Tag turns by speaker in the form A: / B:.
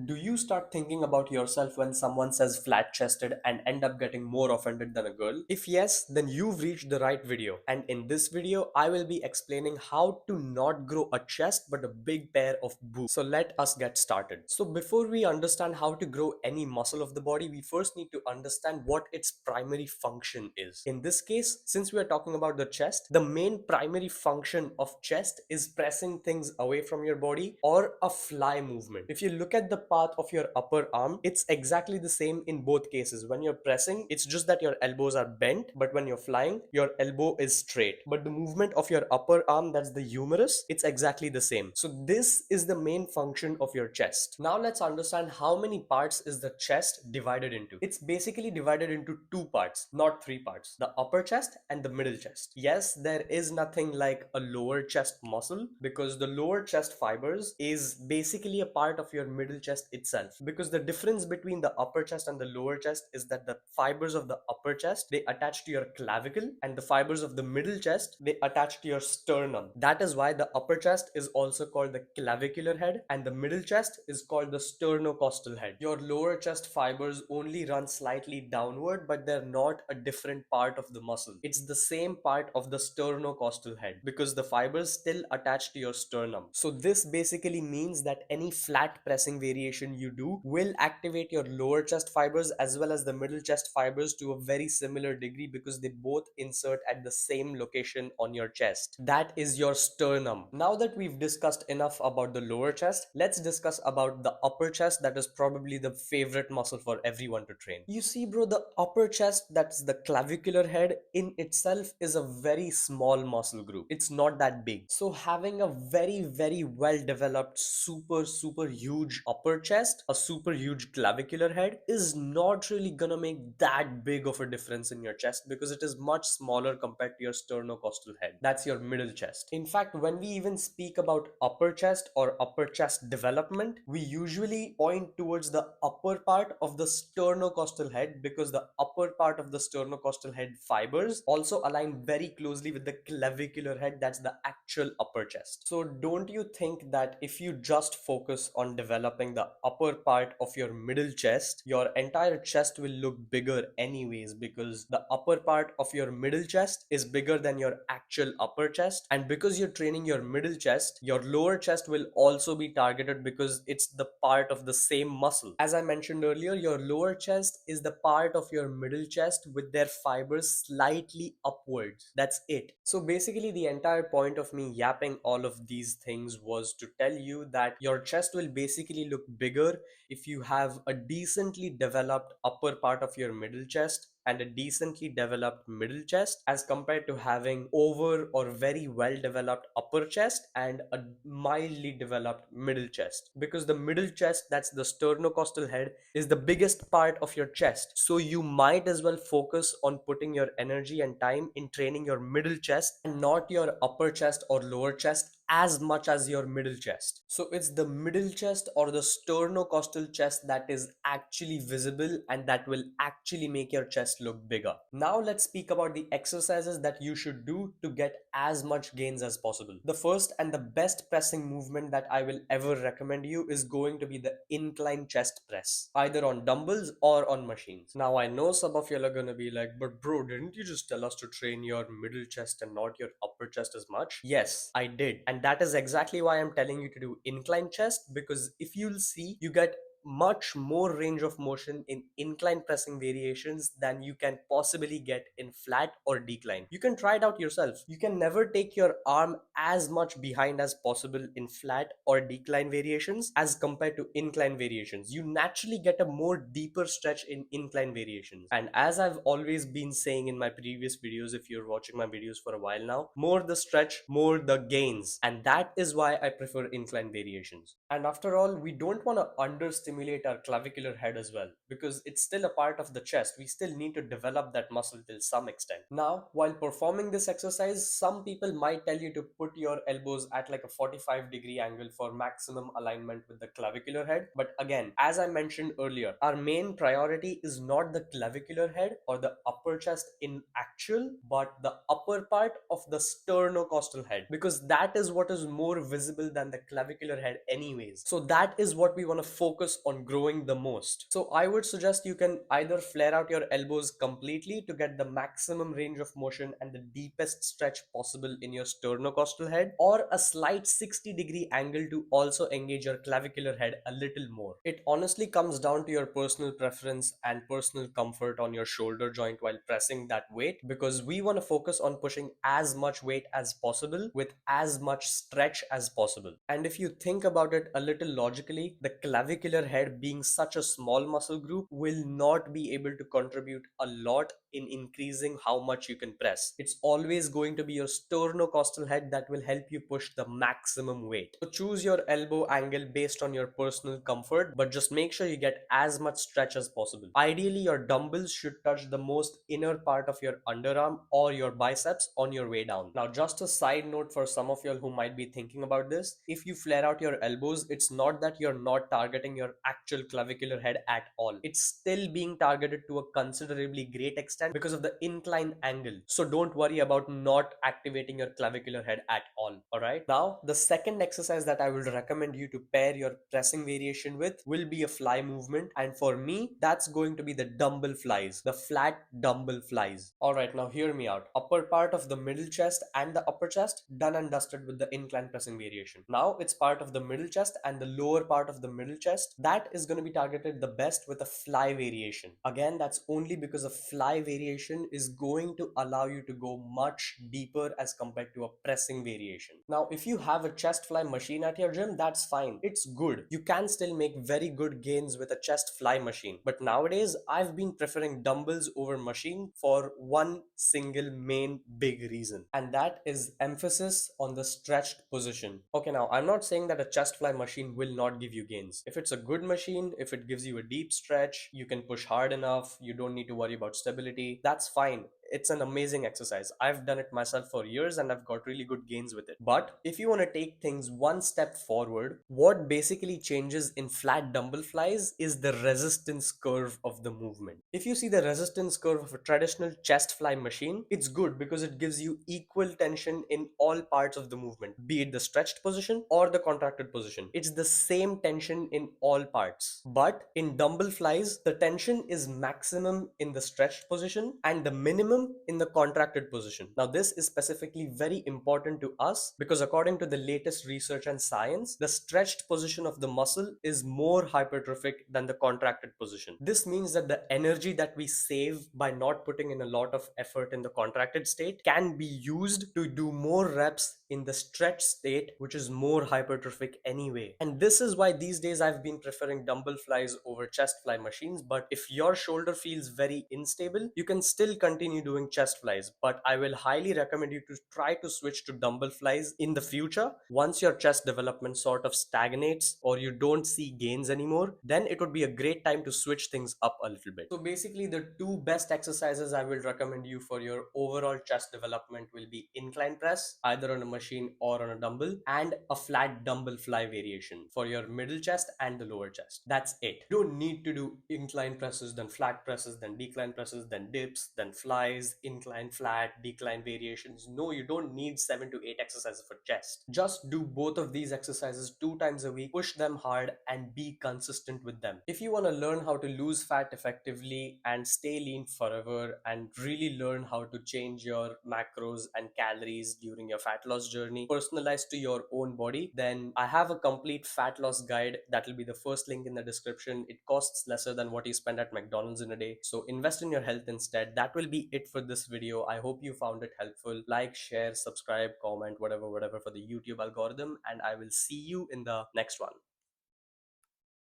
A: Do you start thinking about yourself when someone says flat chested and end up getting more offended than a girl? If yes, then you've reached the right video. And in this video, I will be explaining how to not grow a chest but a big pair of boobs. So let us get started. So before we understand how to grow any muscle of the body, we first need to understand what its primary function is. In this case, since we are talking about the chest, the main primary function of chest is pressing things away from your body or a fly movement. If you look at the path of your upper arm, it's exactly the same in both cases. When you're pressing, it's just that your elbows are bent, but when you're flying, your elbow is straight. But the movement of your upper arm, that's the humerus, it's exactly the same. So this is the main function of your chest. Now let's understand how many parts is the chest divided into. It's basically divided into two parts, not three parts: the upper chest and the middle chest. Yes, there is nothing like a lower chest muscle, because the lower chest fibers is basically a part of your middle chest itself. Because the difference between the upper chest and the lower chest is that the fibers of the upper chest, they attach to your clavicle, and the fibers of the middle chest, they attach to your sternum. That is why the upper chest is also called the clavicular head and the middle chest is called the sternocostal head. Your lower chest fibers only run slightly downward, but they're not a different part of the muscle. It's the same part of the sternocostal head because the fibers still attach to your sternum. So this basically means that any flat pressing variation you do will activate your lower chest fibers as well as the middle chest fibers to a very similar degree, because they both insert at the same location on your chest. That is your sternum. Now that we've discussed enough about the lower chest, let's discuss about the upper chest. That is probably the favorite muscle for everyone to train. You see, bro, the upper chest, that's the clavicular head, in itself is a very small muscle group. It's not that big. So having a very well developed super huge upper chest, a super huge clavicular head, is not really gonna make that big of a difference in your chest, because it is much smaller compared to your sternocostal head. That's your middle chest. In fact, when we even speak about upper chest or upper chest development, we usually point towards the upper part of the sternocostal head, because the upper part of the sternocostal head fibers also align very closely with the clavicular head. That's the actual upper chest. So don't you think that if you just focus on developing the upper part of your middle chest, your entire chest will look bigger anyways, because the upper part of your middle chest is bigger than your actual upper chest, and because you're training your middle chest, your lower chest will also be targeted because it's the part of the same muscle. As I mentioned earlier, your lower chest is the part of your middle chest with their fibers slightly upwards. That's it. So basically, the entire point of me yapping all of these things was to tell you that your chest will basically look bigger if you have a decently developed upper part of your middle chest and a decently developed middle chest, as compared to having over or very well developed upper chest and a mildly developed middle chest. Because the middle chest, that's the sternocostal head, is the biggest part of your chest. So you might as well focus on putting your energy and time in training your middle chest and not your upper chest or lower chest as much as your middle chest. So it's the middle chest or the sternocostal chest that is actually visible and that will actually make your chest look bigger. Now let's speak about the exercises that you should do to get as much gains as possible. The first and the best pressing movement that I will ever recommend you is going to be the incline chest press, either on dumbbells or on machines. Now I know some of you are gonna be like, but bro, didn't you just tell us to train your middle chest and not your upper chest as much? Yes, I did. And that is exactly why I'm telling you to do incline chest, because if you'll see, you get much more range of motion in incline pressing variations than you can possibly get in flat or decline. You can try it out yourself. You can never take your arm as much behind as possible in flat or decline variations as compared to incline variations. You naturally get a more deeper stretch in incline variations. And as I've always been saying in my previous videos, if you're watching my videos for a while now, more the stretch, more the gains. And that is why I prefer incline variations. And after all, we don't want to understimulate our clavicular head as well, because it's still a part of the chest. We still need to develop that muscle till some extent. Now, while performing this exercise, some people might tell you to put your elbows at like a 45-degree angle for maximum alignment with the clavicular head. But again, as I mentioned earlier, our main priority is not the clavicular head or the upper chest in actual, but the upper part of the sternocostal head, because that is what is more visible than the clavicular head anyways. So that is what we want to focus on growing the most. So I would suggest you can either flare out your elbows completely to get the maximum range of motion and the deepest stretch possible in your sternocostal head, or a slight 60-degree angle to also engage your clavicular head a little more. It honestly comes down to your personal preference and personal comfort on your shoulder joint while pressing that weight, because we want to focus on pushing as much weight as possible with as much stretch as possible. And if you think about it a little logically, the clavicular head being such a small muscle group will not be able to contribute a lot in increasing how much you can press. It's always going to be your sternocostal head that will help you push the maximum weight. So choose your elbow angle based on your personal comfort, but just make sure you get as much stretch as possible. Ideally, your dumbbells should touch the most inner part of your underarm or your biceps on your way down. Now, just a side note for some of y'all who might be thinking about this, if you flare out your elbows, it's not that you're not targeting your actual clavicular head at all. It's still being targeted to a considerably great extent because of the incline angle. So don't worry about not activating your clavicular head at all. Alright. Now, the second exercise that I will recommend you to pair your pressing variation with will be a fly movement. And for me, that's going to be the dumbbell flies, the flat dumbbell flies. Alright, now hear me out. Upper part of the middle chest and the upper chest, done and dusted with the incline pressing variation. Now it's part of the middle chest and the lower part of the middle chest. That is going to be targeted the best with a fly variation. Again, that's only because a fly variation is going to allow you to go much deeper as compared to a pressing variation. Now, if you have a chest fly machine at your gym, that's fine. It's good. You can still make very good gains with a chest fly machine. But nowadays, I've been preferring dumbbells over machine for one single main big reason, and that is emphasis on the stretched position. Okay, now I'm not saying that a chest fly machine will not give you gains. If it's a good machine, if it gives you a deep stretch, you can push hard enough, you don't need to worry about stability, that's fine. It's an amazing exercise. I've done it myself for years and I've got really good gains with it. But if you want to take things one step forward, what basically changes in flat dumbbell flies is the resistance curve of the movement. If you see the resistance curve of a traditional chest fly machine, it's good because it gives you equal tension in all parts of the movement, be it the stretched position or the contracted position. It's the same tension in all parts. But in dumbbell flies, the tension is maximum in the stretched position and the minimum in the contracted position. Now, this is specifically very important to us because according to the latest research and science, the stretched position of the muscle is more hypertrophic than the contracted position. This means that the energy that we save by not putting in a lot of effort in the contracted state can be used to do more reps in the stretch state, which is more hypertrophic anyway. And this is why these days I've been preferring dumbbell flies over chest fly machines. But if your shoulder feels very unstable, you can still continue doing chest flies. But I will highly recommend you to try to switch to dumbbell flies in the future. Once your chest development sort of stagnates or you don't see gains anymore, then it would be a great time to switch things up a little bit. So basically, the two best exercises I will recommend you for your overall chest development will be incline press, either on a machine or on a dumbbell, and a flat dumbbell fly variation for your middle chest and the lower chest. That's it. You don't need to do incline presses, then flat presses, then decline presses, then dips, then flies, incline, flat, decline variations. No, you don't need 7 to 8 exercises for chest. Just do both of these exercises 2 times a week, push them hard, and be consistent with them. If you want to learn how to lose fat effectively and stay lean forever and really learn how to change your macros and calories during your fat loss journey, personalized to your own body, then I have a complete fat loss guide that will be the first link in the description. It costs lesser than what you spend at McDonald's in a day. So invest in your health instead. That will be it for this video. I hope you found it helpful. Like, share, subscribe, comment, whatever for the YouTube algorithm, and I will see you in the next one.